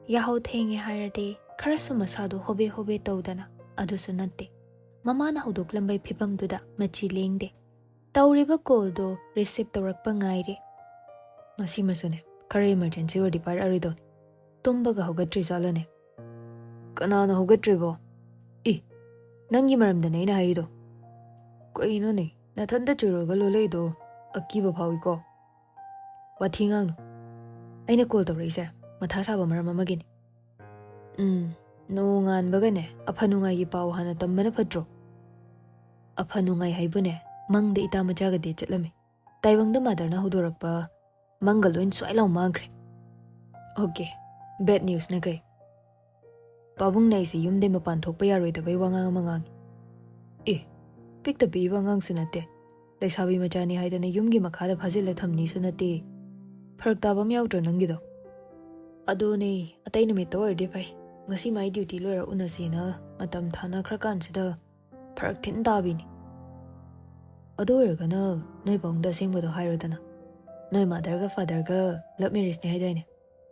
Yahoo thenge hairade kharasu masadu hobe hobe tawdana adusu natte. Mamana hudoklambai phibamduda machi lengde. Tawriba call do receive tawrakpa ngaire. Masi masune khara emergency or depart aridon. Tumbaga hogatri salane. Kanana hogatribo. Nangi maramda naina harido. Kaino ne nathanda churoga loleido akiba phawiko. Wathingang aina call tawraise matha saba maram amagini. No nganbagane aphanungai gi paw hana tambana phatro. Aphanungai haibune mangde ita majaga de chatlami. Taibangda madarna hudorakpa mangaloin swailaw magre. Okay, bad news na kay. Pabung na isi yumde mapan thokpa yaroi da bai wangang mangang. Pikta bi wangang sunate. Laisabi machani haidana yumgi makhada phazila thamni sunate. Pharak tabam yautro nangido. Ado ne atai numit to orde bai. Ngasi mai duty loira unasina matam thana khrakan sida pharak thin tabini. Ado ergana noi bangda singbodo hairodana. Noi mother ga father ga love marriage ne haidaine.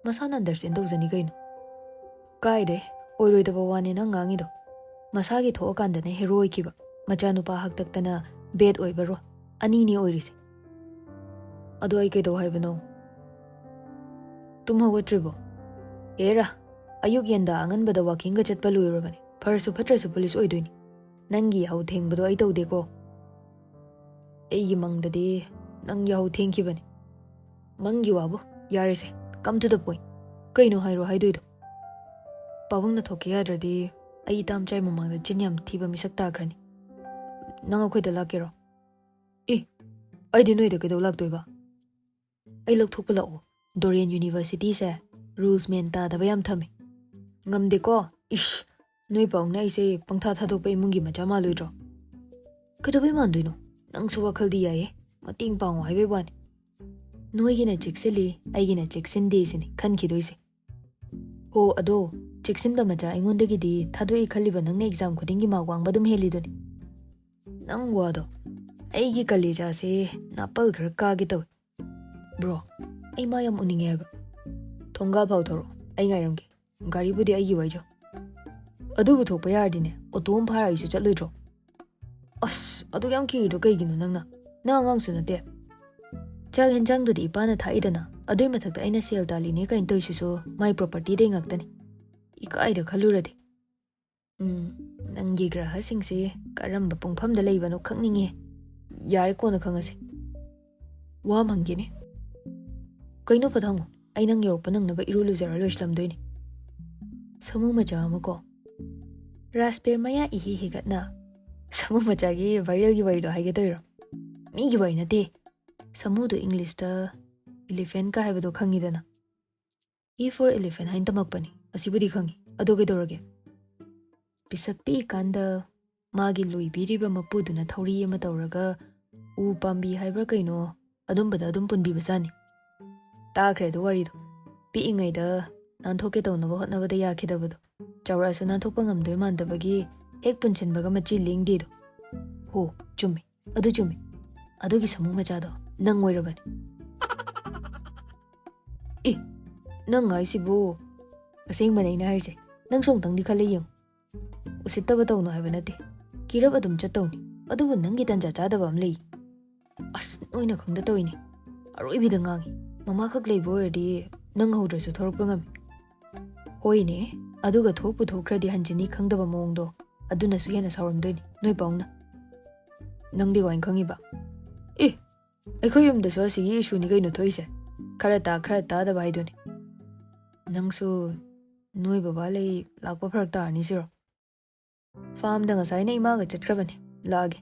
Masana understand dozani gaino. Kaide oiroidaba wani na ngangido. Masagi thokandane heroic kiba. Machanupa haktaktana bed oibaro. Anini oirisi. Ado ai kaido haibano. Tum hawgatribo. Era. Ayuk yenda anganbada walking ga chatpa luirabani. Pharasu phatrasu police oidoini. Nangi yahu thengbado ai tawdeko. Eigi mangdadi nang yahu thengkibani. Mangi wabu yarise. Come to the point. Kaino hairo haidoido. Pabungna thoki yadradi ai tam chai mamangda jinyam thiba misak takrani. Nang akhoida lakero. Ai di noida kaido lakdoiba. Ai lakthokpa lao. Dorian University se rules men ta da bayam thame. Ngamde ko noi paungna ise pangtha thadokpa imungi macha ma loidro. Kadabai mandoino. Nang su WakhaL di yae mating paung haibe wani. Noi gina chikseli ai gina chiksinde sini khan khidoise. Ho ado chiksinba macha ingondagi di thadoi khaliba nang exam khudingi ma wang badum helidoni. Nang wado aigi kaleja se napal ghar ka gi taw. Bro ai ma yam uninge ba. Thonga phau thoro ai ngairamgi. Gari budi ai gi waijo. Adu bu thokpa yardine otom phara isu chatloidro. Adu yam ki do kai gino nangna. Na ngang su nate. Chag henjang do di ipana thaidana adoi mathakta aina sel dali ne kain toisu so my property de ngaktani. Ikai da khalurade. Nangi graha singse karamba pungpham da leibano khangninge. Yar ko na khangase. Wa mangine. Kaino pathango ai nang yorpa nang na ba irulu zara loislam doini. Samu macha amako. Raspberry maya ihi higatna. Samu macha gi viral gi wari do haige toiro. Mi gi wari na te. Samu do English da elephant ka haibado khangidana. E for elephant hain tamakpani. Asibudi khangi. Ado gedorage. Pisak pi kanda magi lui biriba mapuduna thauri ama tawraga u pambi haibra kaino adumbada adum punbi basani. Takre do wari do. Pi ingai da nanthoke tawnaba hotnabada yakhidabado. Chawra su nanthokpa ngamdoi mandabagi hek punchinbaga machi lingdi do. Ho chumi. Adu chumi. Adu gi samu macha do nang oirabani. Nang ngai sibo aseng manai na harise. Nang song tang di khale yung. Usittaba tawno haiba nate. Kirab adum chatawni. Adubu nangi tanja chadaba am lei. Noina khangda tawini. Aroibida ngangi. Mama khak leibo erdi nang haudrasu thorokpa ngami. Hoine aduga thokpu thokradi hanjini khangdaba mawngdo aduna su hena sawramdoini noi paungna. Nangdi wain khangiba. Akhoi yumda so asigi issue ni kaino thoise. Khara ta daba haidoni. Nangsu noi baba lei lakpa pharak tarni siro. Farm da ngasai na ima ga chatkrabani lage.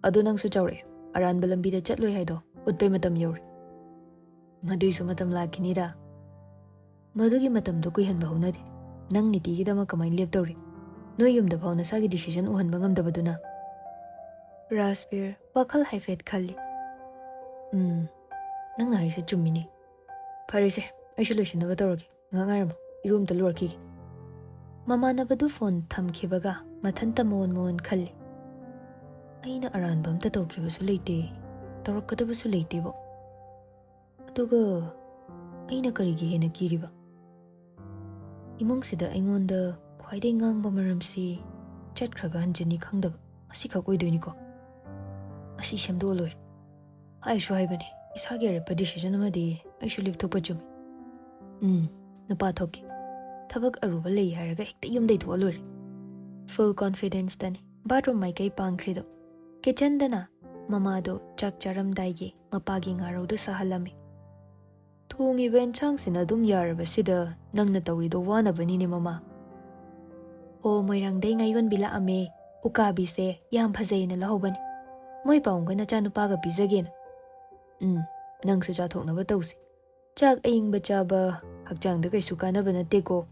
Adu nangsu chawre aranba lambi da chatloi haido utpai matam yori. Madui su matam lakini da. Madugi matam do kuihanba haunade. Nang niti gidama kamain lep tawri. Noi yumda phau nasagi decision uhanba ngamdabaduna. Raspberry WakhaL haifet khalli. Nang harise chummini. Pharise aishu loisinaba tawrage. Ngangaramo irum talurki. Mama na badu phone thamkhibaga mathanta mon khalli. Aina aranbam ta tawkibasu leite. Tawrakadabasu leite bo. Aduga aina karigi hena kiriba. Imungsida aingonda khwaidai ngangba maramsi chatkhraga hanjani khangdaba asikak oidoiniko. Asi semdo loi. Aishu haibani isage repa decision amadi aishu lipthokpa chumi. Nupa thoki. Thabak aruba lei haraga hekta yumdai thwa loi. Full confidence tani bathroom mai kai pangkhrido. Kitchen dana mamado chak charam daigi mapagi ngarodu sahalami. Thongi benchang sina dum yarabasida nangna tawrido wana banini mama. O moirangdai ngayon bila ame ukabi se yam phajai na lahobani. Moi paungga na chanupaga bizagena. Nangsu chathoknaba tawsi. Chak aingba chaba hakchangda kaisu kanaba nateko.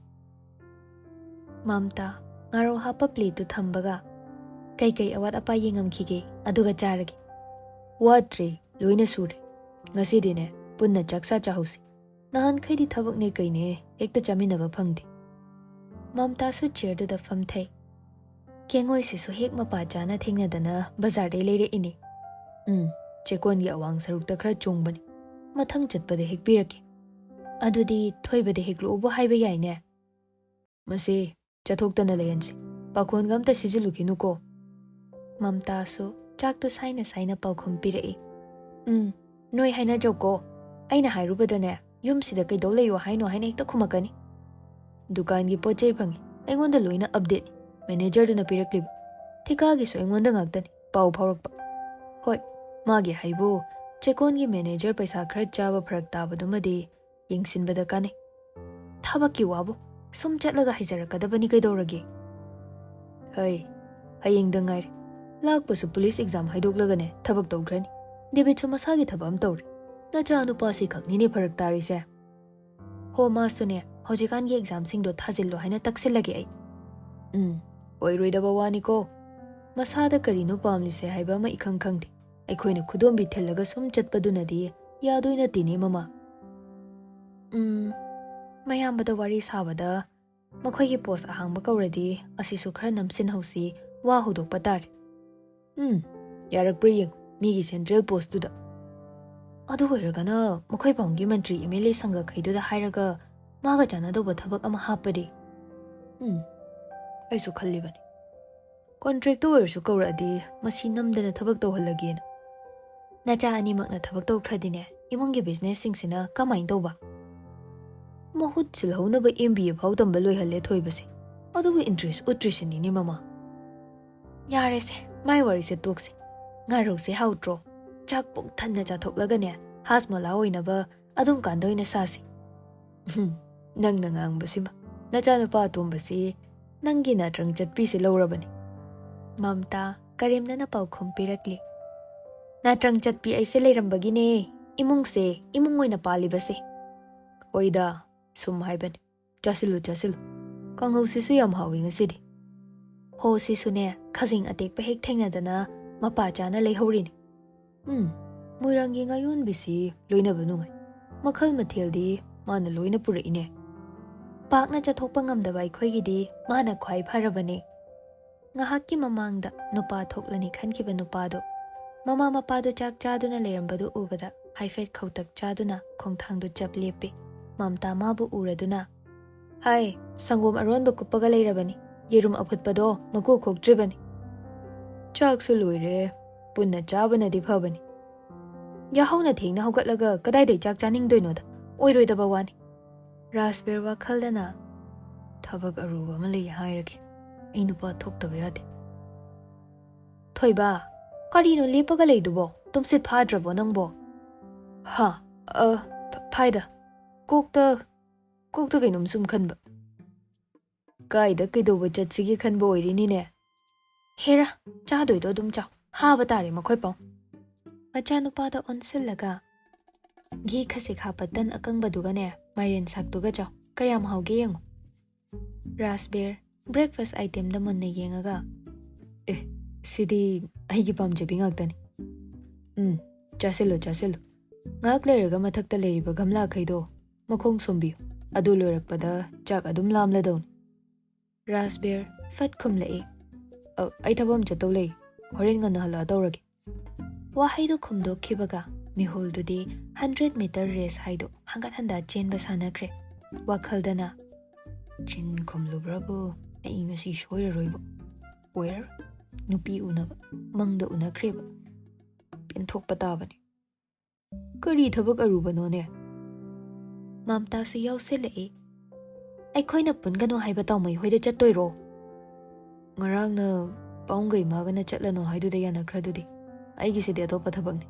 Mamta ngaro hapa plate tu thambaga kai awat apa yengamkhige aduga charage. Watre loina sure. Ngasidine punna chaksa chahusi. Nahan khaidi thabak ne kaine ekta chaminaba phangde. Mamta su chair da famthai. Kengoi se so hek mapa chana thengna dana bazar dei leire ini. Chekon gi awang sarukta khra chongbani. Mathang chatpade hek pirake. Adudi thoibade hek lobo haiba yaine. Mase chathokta leyansi. Pakhon gamta sijiluki ko. Mamta su chak tu saina pakhum pirai. Noi haina joko. Aina hairubadane yum sida kai doleyo haino haina ekta khumakani. Dukan gi pochai phangi. Aingonda loina update. Manager duna piraklib. Thika gi so aingonda ngaktani. Pau phaurakpa. Hoi. Magi haibu. Chekon gi manager paisa khara chaba pharak tabadumadi yengsinbada kane. Thabaki wabu. Sum chatlaga haijarakadabani kaidorage. Hai. Hayengda ngair. Lakpasu police exam haidoklagane thabak tawgrani. Debechu masagi thabam tawri. Nacha anupasi khaknini pharak tarise. Ho masune hojikan gi exam singdo thajillo haina taksilage ai. Oiroidaba wani ko. Masada karino pamlise haiba ma ikhang khangdi. Aikhoina khudombi thellaga sum chatpadunadi yadoina tini mama. Mayambada wari sabada makhoigi post ahangba kauradi asisu khara namsin hausi wa hudokpa tari. Yarakpri yeng migi central post tuda. Adu hoiragana makhoi paunggi mantri MLA sangha khaiduda hairaga maga chanadauba thabak ama hapadi. Aisu khallibani. Contract oirsu kauradi masi namdana thabak tawhallagena. Nacha animakna thabak tawkhradine imungi business singsina kamain tawba. Mahut silhaunaba MBA phau tamba loihalle thoibase. Adugu interest utrisini mama. Yarese mai warise tokse. Ngarose hautro. Chak puk thanna chathoklagane hasmala oinaba adum kandoina sasi. Nangna ngangbasima. Nacha nupa atombasi nangi natrang chatpisi laurabani. Mamta karimna na paukhom pirakli. Natrang chatpi aise leirambagine imungse imungoina palibase. Oida sum haibani. Chasilu. Kanghau sisu yam hawi ngasidi. Ho sisune khazing atek pa hek thengnadana mapa chana leihorini. Muirangi ngayon bisi loina banungai. Makhal matheldi mana loina puraine. Pakna chathokpa ngamdaba aikhoigidi mana khwai pharabane. Ngahakki mamangda nupa thoklani khankiba nupado. Mama mapado chak chaduna leirambadu ubada haifet khautak chaduna khongthangdu chap lepe. Mamta mabu uraduna. Hai, sangom aronba kuppaga leirabani. Yerum aputpado maku khokdribani. Chak su loire. Punna chabana di phabani. Yahauna thengna hogatlaga kadaidai chak chaningdoinoda. Oiroidaba wani. Rasber WakhaLdana thabak aruba malai hairage. Ainupa thoktaba yade. Thoiba, karino lepaga leidubo. Tumsit phadrabo nangbo. Ha, phaida. Kokta kainum sum khanba. Kaida kaidoba chatsigi khanba oirinine. Hera, chadoido dum chaw. Haba tare makhoi pau. Machanupada onsillaga. Gi khasik hapatan akangbadugane mairen saktuga chaw. Kayam hauge yengo. Rasber breakfast item da munna yengaga. Sidi aigi pamjabi ngagtani. Chasilu. Ngak leiraga mathakta leiriba gamla khaido makhong sombiyo. Adu loirakpada chak adum lamladon. Rasber fat khumlai. Ai thabam chatolei. Horen ngana hala tawrage. Wahaido khumdo khibaga miholdudi 100 meter race haido hangat handa chenba sanakre. WakhaLdana Chin khumlubrabu ai ngasi soiraroibo. Oirar nupi unaba mangda unakreba. Penthokpa tabani. Kari thabak arubanone? Mamta se yausele. Aikhoina pungano haiba taumai hoida chattoiro. Ngarangna paungai magana chatlano haiduda yanakhradudi. Aigi sidi atopa thabakni.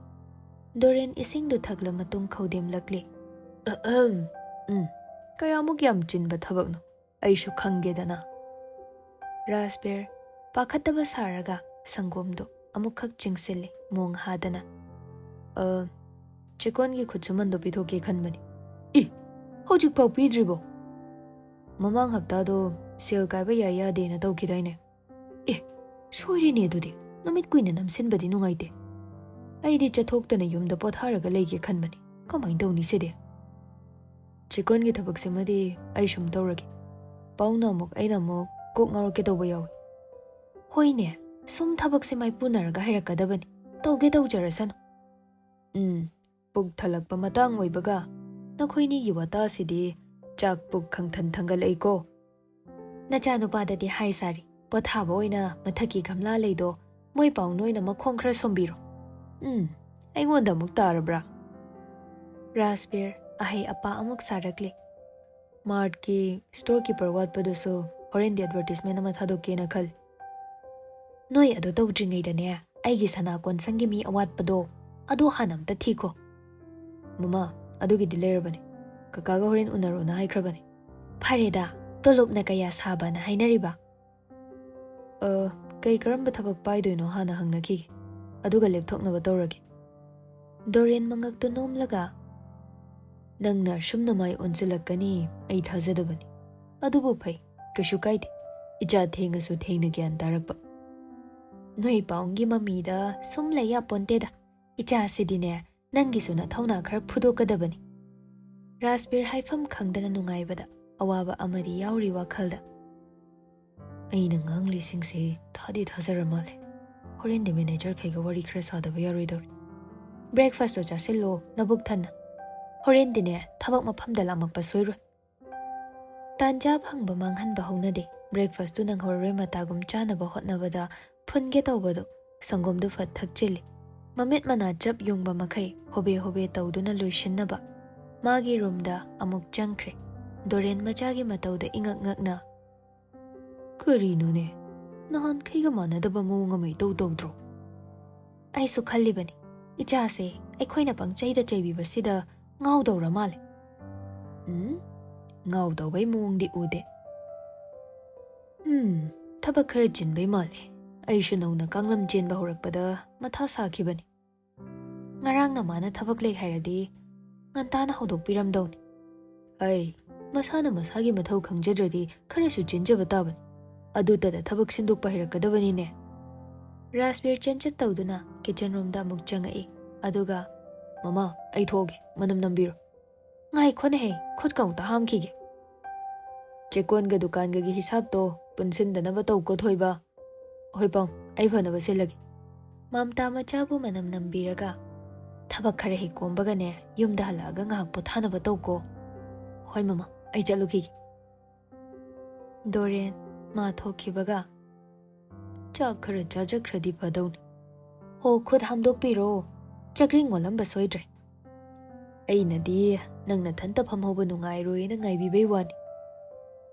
Doren isingdu thakla matung khaudem lakli. Kayamuk yam chinba thabakno. Aishu khangedana. Rasper pakhataba saraga sangomdo amukhak chingsile mong hadana. Chikon gi khutsuman do pithoke khanmani. Hojik pau pidribo. Mamang hapta do sel kaiba ya dena tawkidaine. Soirine dudi namit kuina namsinbadi nungaite. Aidi chathoktana yumda potharaga leige khanmani. Kamain tawni side. Chikon gi thabak simadi ai sum tawragi. Pauna muk aina muk kok ngaroke tawba yawi. Hoine sum thabak simai punaraga hairakadabani. Tawge tawjarasan. Pug thalakpa matang oibaga nakhoini yiwata sidi chak pug khangthan thangal eiko. Nachanu padadi hai sari pothaba oina mathaki gamla leido moi paung noina makhong khra sombiro. Aingonda muk tarabra. Rasper ahai apa amuk sarakli. Mart ki storekeeper watpadusu horendi advertisement ama thadokena khal. Noi adu tawdringaidane aigi sana konsangi mi awatpado adu hanamta thiko. Mama adugi dilerabani. Kakaga horen unarona haikrabani. Phareda tolopna kaya saba na hainariba. Kay karamba thabak paidoino hana hangnaki. Aduga lepthoknaba tawragi. Doren mangakto nomlaga. Nangna shumnamai onsilakani ai thazadabani. Adubu phai kashu kaide. Icha thengasu thengna gyan tarakpa. Noi paungi mamida sumlaya ponteda. Icha sidine nangisuna thauna khar phudokadabani. Rasper haifam khangdana nungaibada awaba amadi yauri wakhalda. Aina ngangli singse thadi thazaramale. Horendi manager khaiga wari khra sadaba yaroidori. Breakfast chasillo nabuk thanna. Horendine thabak mafamda lamakpa soiroi. Tanja phangba manghanba haunade. Breakfast tu nang horre matagum chanaba hotnabada phunge tawbado sangomdu fat thakchili. Mamit mana jab yungba makai hobe tawduna loishinnaba. Magi roomda amuk jangkre. Doren machagi matawda ingak ngakna. Karino ne? Nahan kaiga manadaba muunga may tawdro. Ay su khallibani. Ichase ay khoina pang chayda chaybiba sida ngawdawra male. Ngawdawbay muungdi ude. Thabak khara jinbay male. Ay shunaw kanglam jenba horakpada matha sakhibani. Ngarang namana thabak lay hairadi ngantana hodok piramdawni. Ay, masana masagi mathaw khangjadradi kharasu jinjaba tabani. Adutada thabak sindukpa hairakadabani ne. Rasper chanchat tawduna kitchen roomda amuk changai. Aduga, Mama, ay thoge, manam nambiro. Ngai khone he, khut kaung ta hamkige. Chekon ga dukan ga gi hisab to punsindanaba tawko thoiba. Hoi pang, ay phanaba silagi. Mamta machabu manam nambiraga. Thabak khara he kombaga ne yumda halaga ngahak pothanaba tawko. Hoi mama, ay chalukige. Doren ma thokibaga. Chak khara chajakradi padawni. Ho khut hamdokpiro. Chakring walamba soidre. Ay nadi nang nathanta phamhoba nungairoi na ngaibibay wani.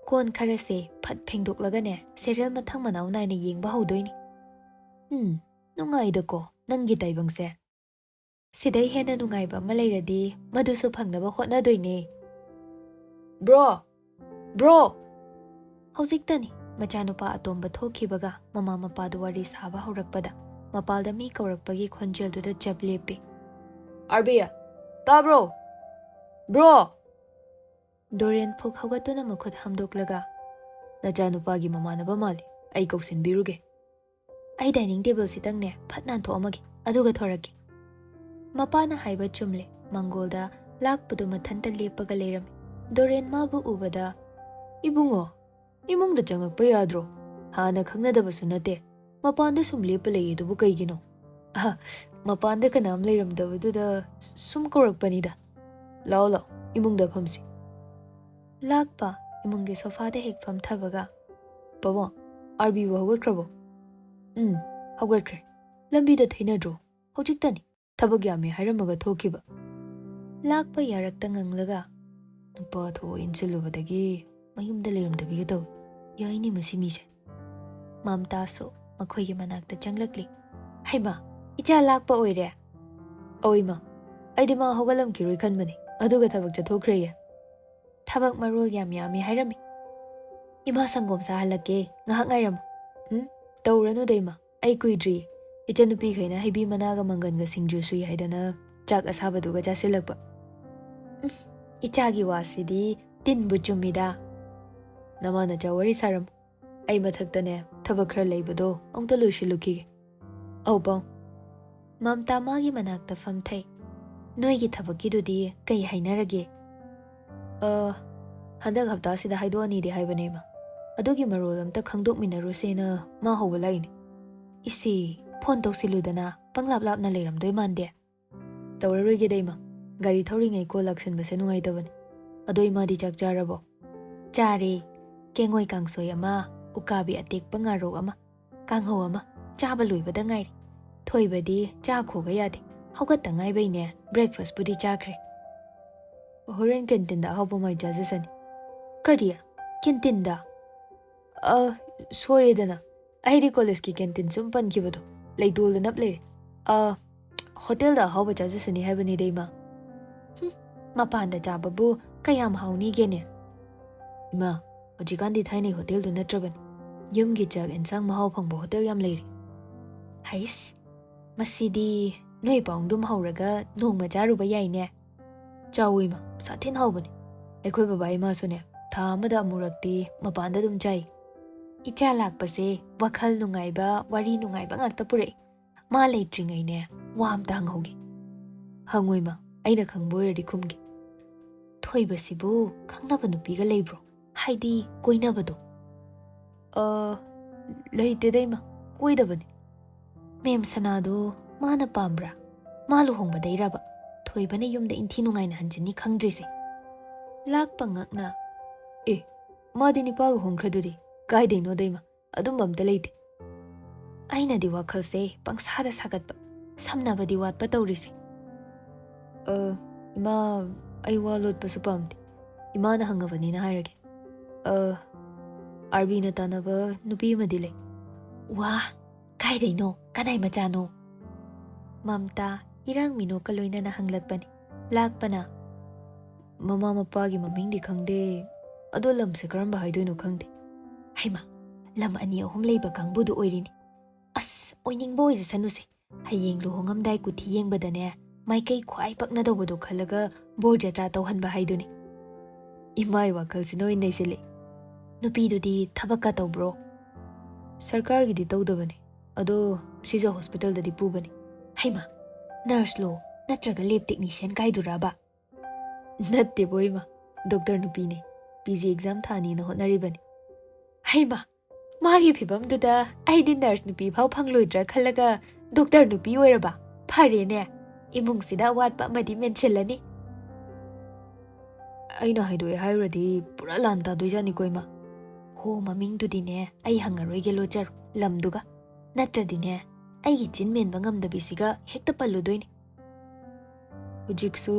Kon khara se phat phengdoklaga ne serial mathang manaw naina yengba haudoini. Nungaida ko nangi taibangse. Siday hena nungaiba malayradi madusu phangnaba hotnadoine. Bro! Haujiktani machanupa atomba thokibaga mama mapadu wari saba haurakpada. Mapalda mi kaurakpagi khonjelduda jab lepe. Arbiya, tabro! Bro! Doren phuk haugatuna makhut hamdoklaga. Nachanupagi mamanaba mali, ay kauksinbiruge. Ay dining table sitangne phat nanthokmagi, aduga thoraki. Mapana haiba chumle, mangolda lakpudu mathanta lepaga leirami. Doren mabu ubada, Ibungo, imungda changakpa yadro. Hana khangnadabasu nate. Mapanda sum lepa layridubu kaigino. Mapanda kanam layramdabaduda sum kaurakpanida. Lao, imungda phamsi. Lakpa, इमुंगी सोफादा Keck फमथबगा Baba RB बो हौगत्खरबो हौगत्खरे लंबीदा थैनद्रो हौजिक्तनी थबक यामी हाइरमगा थोखिबा लाकपा यारक्ता nganglगा नुपा थो इनसिलुबदगी mayumda leramdabiga taw yaini masi mise mamta so makhoigi manakta changlakli haima icha lakpa oire oima aidi ma hogalam kiroi khanbani aduga thabak chathokre ya thabak marol yam yami hairami ima sangom sa halake ngahak ngairam tawranu deima ai kuidri ichanupi khaina haibi managa manganga singju sui haidana chak asabaduga chasilakpa ichagi wasidi tinbu chumida namana chawari saram ai mathakta ne thabak khara leibado ongta loisilukhi au paw mamta magi manakta famthai noigi thabaki dudi kai hainarage handak hapta sida haidoni de haibane ma adugi marol amta khangdok minaruse na ma howalaini isi phone tawsiludana panglap lapna leiramdoi mande tawraroige deima gari thauringai ko laksin base nungai tabani adoi ma di chak jarabo chare kengoi kangsoi ama ukabi atek pangaro ama kangho ama chaba loibada ngai thoibadi cha khoga yade haugat tangai baine breakfast budi chakre horen canteen da hobo mai jazasani kariya canteen da sorry dana aidi college ki canteen sum pan kibado leidol nap le hotel da hobo jazasani habani deima mapanda jababu kayam hauni gene ima hojikandi thaini hotel du natraban yumgi chak ensang mahau phangbo hotel yam leiri hais masidi noi pangdum hauraga nongma jaruba yaine chawima sathin haubani ekhoi baba ima sune tha amada murakti mapanda dum chai icha lakpase wakhal nungaiba wari nungaiba ngakta pure ma leitringai ne wam tang hogi hangoima aina khangboyari khumgi thoibasibu khangnaba nupiga leibro haidi koinabado leite daima koidabani mem sanado mana pambra malu hongba dairaba thoibane yumda inthi nungaina hanjini khangdrise lakpa ngakna madi nipaga hongkhradudi kaideino daima adumbamta leite aina di wakhalse pangsada sagatba samnabadi watpa tawrise ima ai walot pasupamti imana hangabani na hairage arbi na tanaba nupi madile wa kaideino kanai machano mamta irang mino kaloina na hanglakpani lakpana mama mapagi mamingdi khangde ado lamse karamba haidoino khangde haima lam ani ahum leiba kangbudu oirini as oiningbo oijasanuse hayeng luhongamdai kuthi yengbadane maikai khwai paknadawado khalaga borjatra tawhanba haiduni imai wakhal sinoi naisile nupi dudi thabaka tawbro sarkar gidi tawdabani ado sija hospital dadi pubani haima nurse lo natraga lab technician kaiduraba natte boima doctor nupi ne pg exam thani na honaribani haima magi phibam duda aidi nurse nupi phau phangloidra khalaga doctor nupi oiraba phare ne imung sida watpa madi menchilani aina haidoi hairadi pura lanta doijani koima ho maming dudine ai hangaroi gelo char lamduga natradine ai gi chinmen bangam da bisiga hekta palludoini hujiksu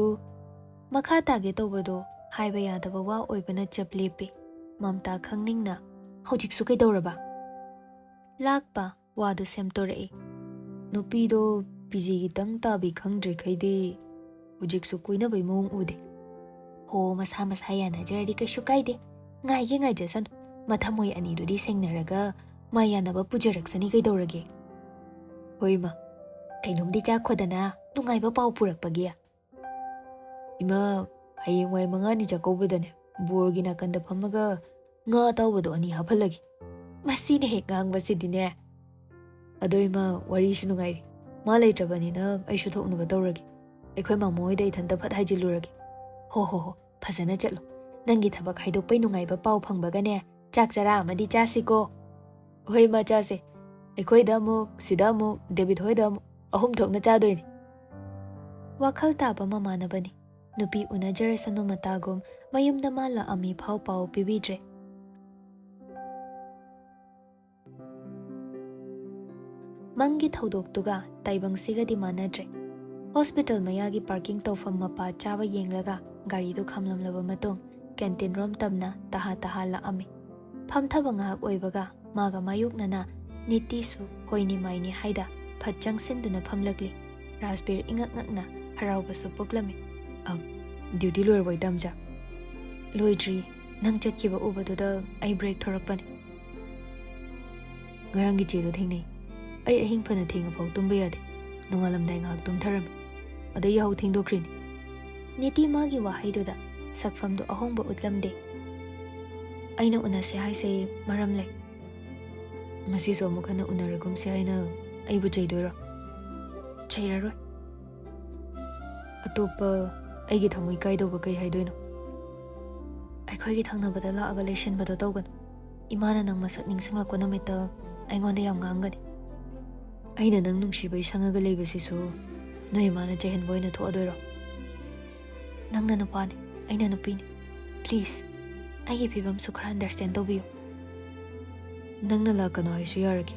makha tage tawbado haiba yadaba wa oibana chaplepe mamta khangningna hujiksu kai dawraba lakpa wadu semtore nupido piji gi tang tabi khangdre khaide hujiksu koina bai mong ude ho masa masa yana jardi ka shukaide ngai ge ngai jasan mathamoi ani dudi sengnaraga mayana ba pujaraksani kai dawrage hoima kainomdi cha khodana nungai ba pau purak pagia ima hayengwai mangani jakobudane borgi nakanda phamaga nga tawbodo ani haphalagi masine he gang basidine adoima wari shinu ngai ma leitrabani na aishu thoknu ba tawrage ekhoi mamoi dai thanta phat haijilurage ho phasana chatlo nangi thabak haidok pai nungai ba pau phangbaga ne chak chara amadi chasiko hoi ma chase ekhoi da muk sida muk david hoi da ahum thokna chadoini wakhal ta ba mamana bani nupi unajar sanu matagum ꯃꯌꯨꯝꯗ ꯃꯥ ꯂꯥꯛꯑꯝꯃꯤ ꯐꯥꯎ ꯄꯥꯎ ꯄꯤꯕꯤꯗ꯭ꯔꯦ꯫ ꯃꯪꯒꯤ ꯊꯧꯗꯣꯛꯇꯨꯒ ꯇꯥꯏꯕꯪꯁꯤꯒꯗꯤ ꯃꯥꯟꯅꯗ꯭ꯔꯦ꯫ Hospital ꯃꯌꯥꯒꯤ parking ꯇꯧꯐꯝ ꯃꯄꯥ ꯆꯥꯕ ꯌꯦꯡꯂꯒ ꯒꯥꯔꯤꯗꯨ ꯈꯥꯝꯂꯝꯂꯕ ꯃꯇꯨꯡ ꯀꯦꯟꯇꯤꯟ ꯔꯣꯝ ꯇꯝꯅ ꯇꯍꯥ ꯂꯥꯛꯑꯝꯃꯤ꯫ ꯐꯝꯊꯕ ꯉꯥꯏꯍꯥꯛ ꯑꯣꯏꯕꯒ ꯃꯥꯒ ꯃꯥꯌꯣꯛꯅꯅ ꯅꯤꯇꯤꯁꯨ ꯍꯣꯏꯅꯤ ꯃꯥꯏꯅꯤ ꯍꯥꯏꯗ ꯐꯠ ꯆꯪꯁꯤꯟꯗꯨꯅ ꯐꯝꯂꯛꯂꯤ꯫ ꯔꯥꯖꯕꯤꯔ ꯏꯉꯛ ꯉꯛꯅ ꯍꯔꯥꯎꯕꯁꯨ ꯄꯣꯛꯂꯝꯃꯤ꯫ ꯗ꯭ꯌꯨꯇꯤ ꯂꯣꯏꯔꯕꯣ ꯏꯇꯥꯃꯆꯥ? ꯂꯣꯏꯗ꯭ꯔꯤ, ꯅꯪ ꯆꯠꯈꯤꯕ ꯎꯕꯗꯨꯗ ꯑꯩ ꯕ꯭ꯔꯦꯛ ꯊꯣꯔꯛꯄꯅꯤ꯫ ꯉꯔꯥꯡꯒꯤ ꯆꯦꯗꯣ ꯊꯦꯡꯅꯩ꯫ ꯑꯩ ꯑꯍꯤꯡ ꯐꯅ ꯊꯦꯡꯉꯐꯥꯎ ꯇꯨꯝꯕ ꯌꯥꯗꯦ꯫ ꯅꯣꯡꯉꯥꯜꯂꯝꯗꯥꯏ ꯉꯥꯏꯍꯥꯛ ꯇꯨꯝꯊꯔꯝꯃꯤ, ꯑꯗꯩ ꯌꯥꯍꯧ ꯊꯦꯡꯗꯣꯛꯈ꯭ꯔꯤꯅꯤ꯫ ꯅꯤꯇꯤ ꯃꯥꯒꯤ ꯋꯥꯍꯩꯗꯨꯗ ꯁꯛꯐꯝꯗꯨ ꯑꯍꯣꯡꯕ ꯎꯠꯂꯝꯗꯦ꯫ ꯑꯩꯅ ꯎꯅꯁꯦ ꯍꯥꯏꯁꯦ ꯃꯔꯝ ꯂꯩ꯫ ꯉꯁꯤꯁꯨ ꯑꯃꯨꯛ ꯍꯟꯅ ꯎꯅꯔꯒꯨꯝꯁꯦ ꯍꯥꯏꯅ ꯑꯩꯕꯨ ꯆꯩꯗꯣꯏꯔꯣ? ꯆꯩꯔꯔꯣꯏ꯫ ꯑꯇꯣꯞꯄ ꯑꯩꯒꯤ ꯊꯃꯣꯏ ꯀꯥꯏꯗꯧꯕ ꯀꯩ ꯍꯥꯏꯗꯣꯏꯅꯣ? ꯑꯩꯈꯣꯏꯒꯤ ꯊꯪꯅꯕꯗ ꯂꯥꯛꯑꯒ ꯂꯩꯁꯤꯟꯕꯗꯣ ꯇꯧꯒꯅꯨ꯫ ꯏꯃꯥꯅ ꯅꯪ ꯃꯁꯛ ꯅꯤꯡꯁꯤꯡꯂꯛꯄ ꯅꯨꯃꯤꯠꯇ ꯑꯩꯉꯣꯟꯗ ꯌꯥꯝ ꯉꯥꯡꯒꯅꯤ꯫ ꯑꯩꯅ ꯅꯪ ꯅꯨꯡꯁꯤꯕꯩ ꯁꯪꯉꯒ ꯂꯩꯕꯁꯤꯁꯨ ꯅꯣꯏ ꯏꯃꯥꯅ ꯆꯩꯍꯟꯕ ꯑꯣꯏꯅ ꯊꯣꯛꯑꯗꯣꯏꯔꯣ? ꯅꯪꯅ ꯅꯨꯄꯥꯅꯤ, ꯑꯩꯅ ꯅꯨꯄꯤꯅꯤ꯫ ꯄ꯭ꯂꯤꯖ ꯑꯩꯒꯤ ꯐꯤꯕꯝꯁꯨ ꯈꯔ ꯑꯟꯗꯔꯁꯇꯦꯟ ꯇꯧꯕꯤꯌꯨ꯫ ꯅꯪꯅ ꯂꯥꯛꯀꯅꯣ ꯍꯥꯏꯁꯨ ꯌꯥꯔꯒꯦ,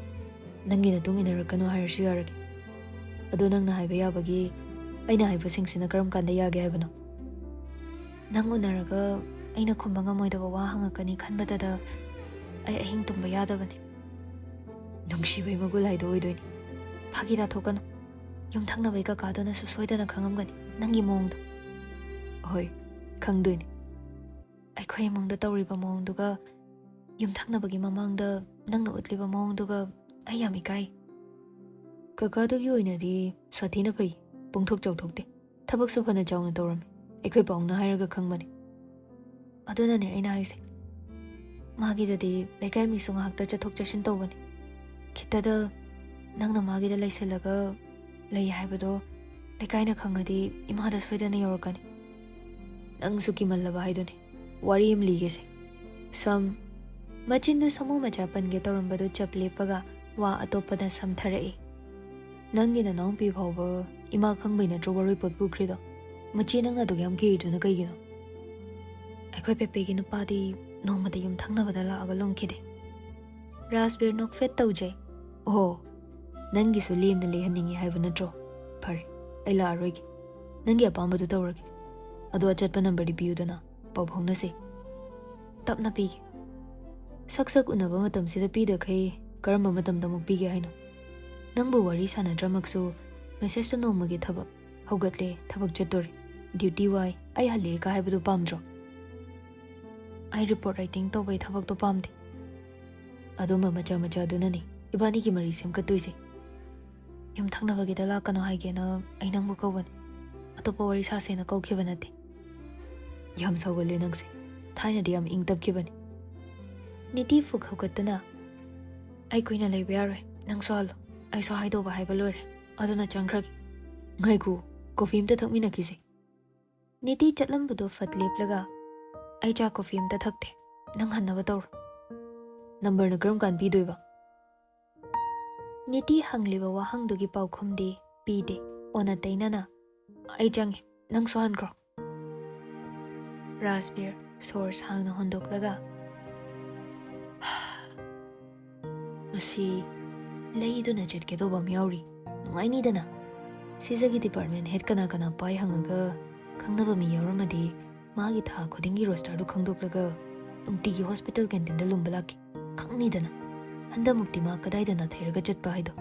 ꯅꯪꯒꯤ ꯃꯇꯨꯡ ꯏꯟꯅꯔꯛꯀꯅꯣ ꯍꯥꯏꯔꯁꯨ ꯌꯥꯔꯒꯦ꯫ ꯑꯗꯣ ꯅꯪꯅ ꯍꯥꯏꯕ ꯌꯥꯕꯒꯤ ꯑꯩꯅ ꯍꯥꯏꯕꯁꯤꯡꯁꯤꯅ ꯀꯔꯝ ꯀꯥꯟꯗ ꯌꯥꯒꯦ ꯍꯥꯏꯕꯅꯣ? ꯅꯪ ꯎꯅꯔꯒ ꯑꯩꯅ ꯈꯨꯝꯕ ꯉꯝꯃꯣꯏꯗꯕ ꯋꯥ ꯍꯪꯉꯛꯀꯅꯤ ꯈꯟꯕꯗꯗ ꯑꯩ ꯑꯍꯤꯡ ꯇꯨꯝꯕ ꯌꯥꯗꯕꯅꯤ꯫ ꯅꯨꯡꯁꯤꯕꯩ ꯃꯒꯨꯜ ꯍꯥꯏꯗꯣ ꯑꯣꯏꯗꯣꯏꯅꯤ꯫ ꯐꯥꯒꯤ ꯇꯥꯊꯣꯛꯀꯅꯨ꯫ ꯌꯨꯝꯊꯪꯅꯕꯩ ꯀꯀꯥꯗꯨꯅꯁꯨ ꯁꯣꯏꯗꯅ ꯈꯪꯉꯝꯒꯅꯤ ꯅꯪꯒꯤ ꯃꯑꯣꯡꯗꯣ꯫ ꯍꯣꯏ, ꯈꯪꯗꯣꯏꯅꯤ꯫ ꯑꯩꯈꯣꯏ ꯏꯃꯨꯡꯗ ꯇꯧꯔꯤꯕ ꯃꯑꯣꯡꯗꯨꯒ ꯌꯨꯝꯊꯪꯅꯕꯒꯤ ꯃꯃꯥꯡꯗ ꯅꯪꯅ ꯎꯠꯂꯤꯕ ꯃꯑꯣꯡꯗꯨꯒ ꯑꯩ ꯌꯥꯝ ꯏꯀꯥꯏ꯫ ꯀꯀꯥꯗꯨꯒꯤ ꯑꯣꯏꯅꯗꯤ ꯁꯥꯊꯤꯅ ꯐꯩ, ꯄꯨꯡꯊꯣꯛ ꯆꯥꯎꯊꯣꯛꯇꯦ꯫ ꯊꯕꯛꯁꯨ ꯐꯅ ꯆꯥꯎꯅ ꯇꯧꯔꯝꯃꯤ, ꯑꯩꯈꯣꯏ ꯄꯥꯎꯅ ꯍꯥꯏꯔꯒ ꯈꯪꯕꯅꯤ꯫ ꯑꯗꯨꯅꯅꯦ ꯑꯩꯅ ꯍꯥꯏꯁꯦ, ꯃꯥꯒꯤꯗꯗꯤ ꯂꯩꯀꯥꯏ ꯃꯤꯁꯨ ꯉꯥꯏꯍꯥꯛꯇ ꯆꯠꯊꯣꯛ ꯆꯠꯁꯤꯟ ꯇꯧꯕꯅꯤ꯫ ꯈꯤꯇꯗ ꯅꯪꯅ ꯃꯥꯒꯤꯗ ꯂꯩꯁꯤꯜꯂꯒ ꯂꯩ ꯍꯥꯏꯕꯗꯣ ꯂꯩꯀꯥꯏꯅ ꯈꯪꯉꯗꯤ ꯏꯃꯥꯗ ꯁꯣꯏꯗꯅ ꯌꯧꯔꯛꯀꯅꯤ꯫ ꯅꯪꯁꯨ ꯀꯤꯃꯜꯂꯕ ꯍꯥꯏꯗꯨꯅꯤ꯫ ꯋꯥꯔꯤ ꯑꯃ ꯂꯤꯒꯦꯁꯦ꯫ ꯃꯆꯤꯟꯗꯨ ꯁꯃꯨ ꯃꯆꯥ ꯄꯟꯒꯦ ꯇꯧꯔꯝꯕꯗꯨ ꯆꯞ ꯂꯦꯞꯄꯒ ꯋꯥ ꯑꯇꯣꯞꯄꯗ ꯁꯝꯊꯔꯛꯏ꯫ ꯅꯪꯒꯤ ꯅꯅꯥꯎꯄꯤ ꯐꯥꯎꯕ ꯏꯃꯥ ꯈꯪꯕꯩ ꯅꯠꯇ꯭ꯔꯣ ꯋꯥꯔꯣꯏꯄꯣꯠ ꯄꯨꯈ꯭ꯔꯤꯗꯣ? ꯃꯆꯦ ꯅꯪꯅ ꯑꯗꯨꯛ ꯌꯥꯝ ꯀꯤꯔꯤꯗꯨꯅ ꯀꯩꯒꯤꯅꯣ? ꯑꯩꯈꯣꯏ ꯄꯦꯄꯦꯒꯤ ꯅꯨꯄꯥꯗꯤ ꯅꯣꯡꯃꯗ ꯌꯨꯝꯊꯪꯅꯕꯗ ꯂꯥꯛꯑꯒ ꯂꯨꯝꯈꯤꯗꯦ꯫ ꯔꯥꯖꯕꯤꯔ ꯅꯣꯛꯐꯦꯠ ꯇꯧꯖꯩ꯫ ꯑꯣ, ꯅꯪꯒꯤꯁꯨ ꯂꯦꯝꯅ ꯂꯩꯍꯟꯅꯤꯡꯉꯤ ꯍꯥꯏꯕ ꯅꯠꯇ꯭ꯔꯣ? ꯐꯔꯦ, ꯑꯩ ꯂꯥꯛꯑꯔꯣꯏꯒꯦ꯫ ꯅꯪꯒꯤ ꯑꯄꯥꯝꯕꯗꯨ ꯇꯧꯔꯒꯦ꯫ ꯑꯗꯣ ꯑꯆꯠꯄ ꯅꯝꯕꯔꯗꯤ ꯄꯤꯌꯨꯗꯅ, ꯄꯥꯎ ꯐꯥꯎꯅꯁꯦ꯫ ꯇꯞꯅ ꯄꯤꯒꯦ꯫ ꯁꯛ ꯎꯅꯕ ꯃꯇꯝꯁꯤꯗ ꯄꯤꯗꯈꯩ ꯀꯔꯝꯕ ꯃꯇꯝꯗ ꯑꯃꯨꯛ ꯄꯤꯒꯦ ꯍꯥꯏꯅꯣ? ꯅꯪꯕꯨ ꯋꯥꯔꯤ ꯁꯥꯟꯅꯗ꯭ꯔꯃꯛꯁꯨ ꯃꯦꯁꯦꯖꯇ ꯅꯣꯡꯃꯒꯤ ꯊꯕꯛ, ꯍꯧꯒꯠꯂꯦ, ꯊꯕꯛ ꯆꯠꯇꯣꯔꯦ, ꯗ꯭ꯌꯨꯇꯤ ꯋꯥꯏ, ꯑꯩ ꯍꯜꯂꯛꯑꯦ ꯀ ꯍꯥꯏꯕꯗꯨ ꯄꯥꯝꯗ꯭ꯔꯣ? ꯑꯩ ꯔꯤꯄꯣꯔꯠ ꯔꯥꯏꯇꯤꯡ ꯇꯧꯕꯩ ꯊꯕꯛꯇꯣ ꯄꯥꯝꯗꯦ꯫ ꯑꯗꯨꯝꯕ ꯃꯆꯥꯗꯨꯅꯅꯤ ꯏꯕꯥꯅꯤꯒꯤ ꯃꯔꯤ ꯁꯦꯝꯒꯠꯇꯣꯏꯁꯦ꯫ ꯌꯨꯝꯊꯪꯅꯕꯒꯤꯗ ꯂꯥꯛꯀꯅꯣ ꯍꯥꯏꯒꯦꯅ ꯑꯩ ꯅꯪꯕꯨ ꯀꯧꯕꯅꯤ, ꯑꯇꯣꯞꯄ ꯋꯥꯔꯤ ꯁꯥꯁꯦꯅ ꯀꯧꯈꯤꯕ ꯅꯠꯇꯦ꯫ ꯌꯥꯝ ꯁꯧꯒꯜꯂꯦ ꯅꯪꯁꯦ꯫ ꯊꯥꯏꯅꯗꯤ ꯌꯥꯝ ꯏꯪ ꯇꯞꯈꯤꯕꯅꯤ꯫ ꯅꯤꯇꯤ ꯐꯨꯛ ꯍꯧꯒꯠꯇꯨꯅ ꯑꯩ ꯀꯨꯏꯅ ꯂꯩꯕ ꯌꯥꯔꯣꯏ, ꯅꯪꯁꯨ ꯍꯜꯂꯣ, ꯑꯩꯁꯨ ꯍꯥꯏꯗꯧꯕ ꯍꯥꯏꯕ ꯂꯣꯏꯔꯦ, ꯑꯗꯨꯅ ꯆꯪꯈ꯭ꯔꯒꯦ꯫ ꯉꯥꯏꯈꯣ, ꯀꯣꯐꯤ ꯑꯝꯇ ꯊꯛꯃꯤꯟꯅꯈꯤꯁꯦ꯫ ꯅꯤꯇꯤ ꯆꯠꯂꯝꯕꯗꯣ ꯐꯠ ꯂꯦꯞꯂꯒ ꯑꯩ ꯆꯥ ꯀꯣꯐꯤ ꯑꯝꯇ ꯊꯛꯇꯦ, ꯅꯪ ꯍꯟꯅꯕ ꯇꯧꯔꯣ꯫ ꯅꯝꯕꯔꯅ ꯀꯔꯝ ꯀꯥꯟ ꯄꯤꯗꯣꯏꯕ? ꯅꯤꯇꯤ ꯍꯪꯂꯤꯕ ꯋꯥꯍꯪꯗꯨꯒꯤ ꯄꯥꯎꯈꯨꯝꯗꯤ ꯄꯤꯗꯦ꯫ ꯑꯣꯟꯅ ꯇꯩꯅꯅ ꯑꯩ ꯆꯪꯉꯦ, ꯅꯪꯁꯨ ꯍꯟꯈ꯭ꯔꯣ꯫ ꯔꯥꯖꯕꯤꯔ ꯁꯣꯔ ꯁꯥꯡꯅ ꯍꯣꯟꯗꯣꯛꯂꯒ ꯉꯁꯤ ꯂꯩꯗꯨꯅ ꯆꯠꯀꯦ ꯇꯧꯕ ꯑꯃ ꯌꯥꯎꯔꯤ, ꯅꯨꯡꯉꯥꯏꯅꯤꯗꯅ꯫ ꯁꯤꯖꯒꯤ ꯗꯤꯄꯥꯔꯠꯃꯦꯟ ꯍꯦꯗ ꯀꯅꯥ ꯀꯅꯥ ꯄꯥꯏ ꯍꯪꯉꯒ ꯈꯪꯅꯕ ꯃꯤ ꯌꯥꯎꯔꯝꯃꯗꯤ ꯃꯥꯒꯤ ꯊꯥ ꯈꯨꯗꯤꯡꯒꯤ ꯔꯣꯁꯇꯔꯗꯨ ꯈꯪꯗꯣꯛꯂꯒ ꯅꯨꯡꯇꯤꯒꯤ ꯍꯣꯁꯄꯤꯇꯥꯜ ꯀꯦꯟꯇꯤꯟꯗ ꯂꯨꯝꯕ ꯂꯥꯛꯀꯦ, ꯈꯪꯅꯤꯗꯅ꯫ ꯍꯟꯗꯛꯃꯨꯛꯇꯤ ꯃꯥ ꯀꯗꯥꯏꯗ ꯅꯥꯊꯩꯔꯒ ꯆꯠꯄ ꯍꯥꯏꯗꯣ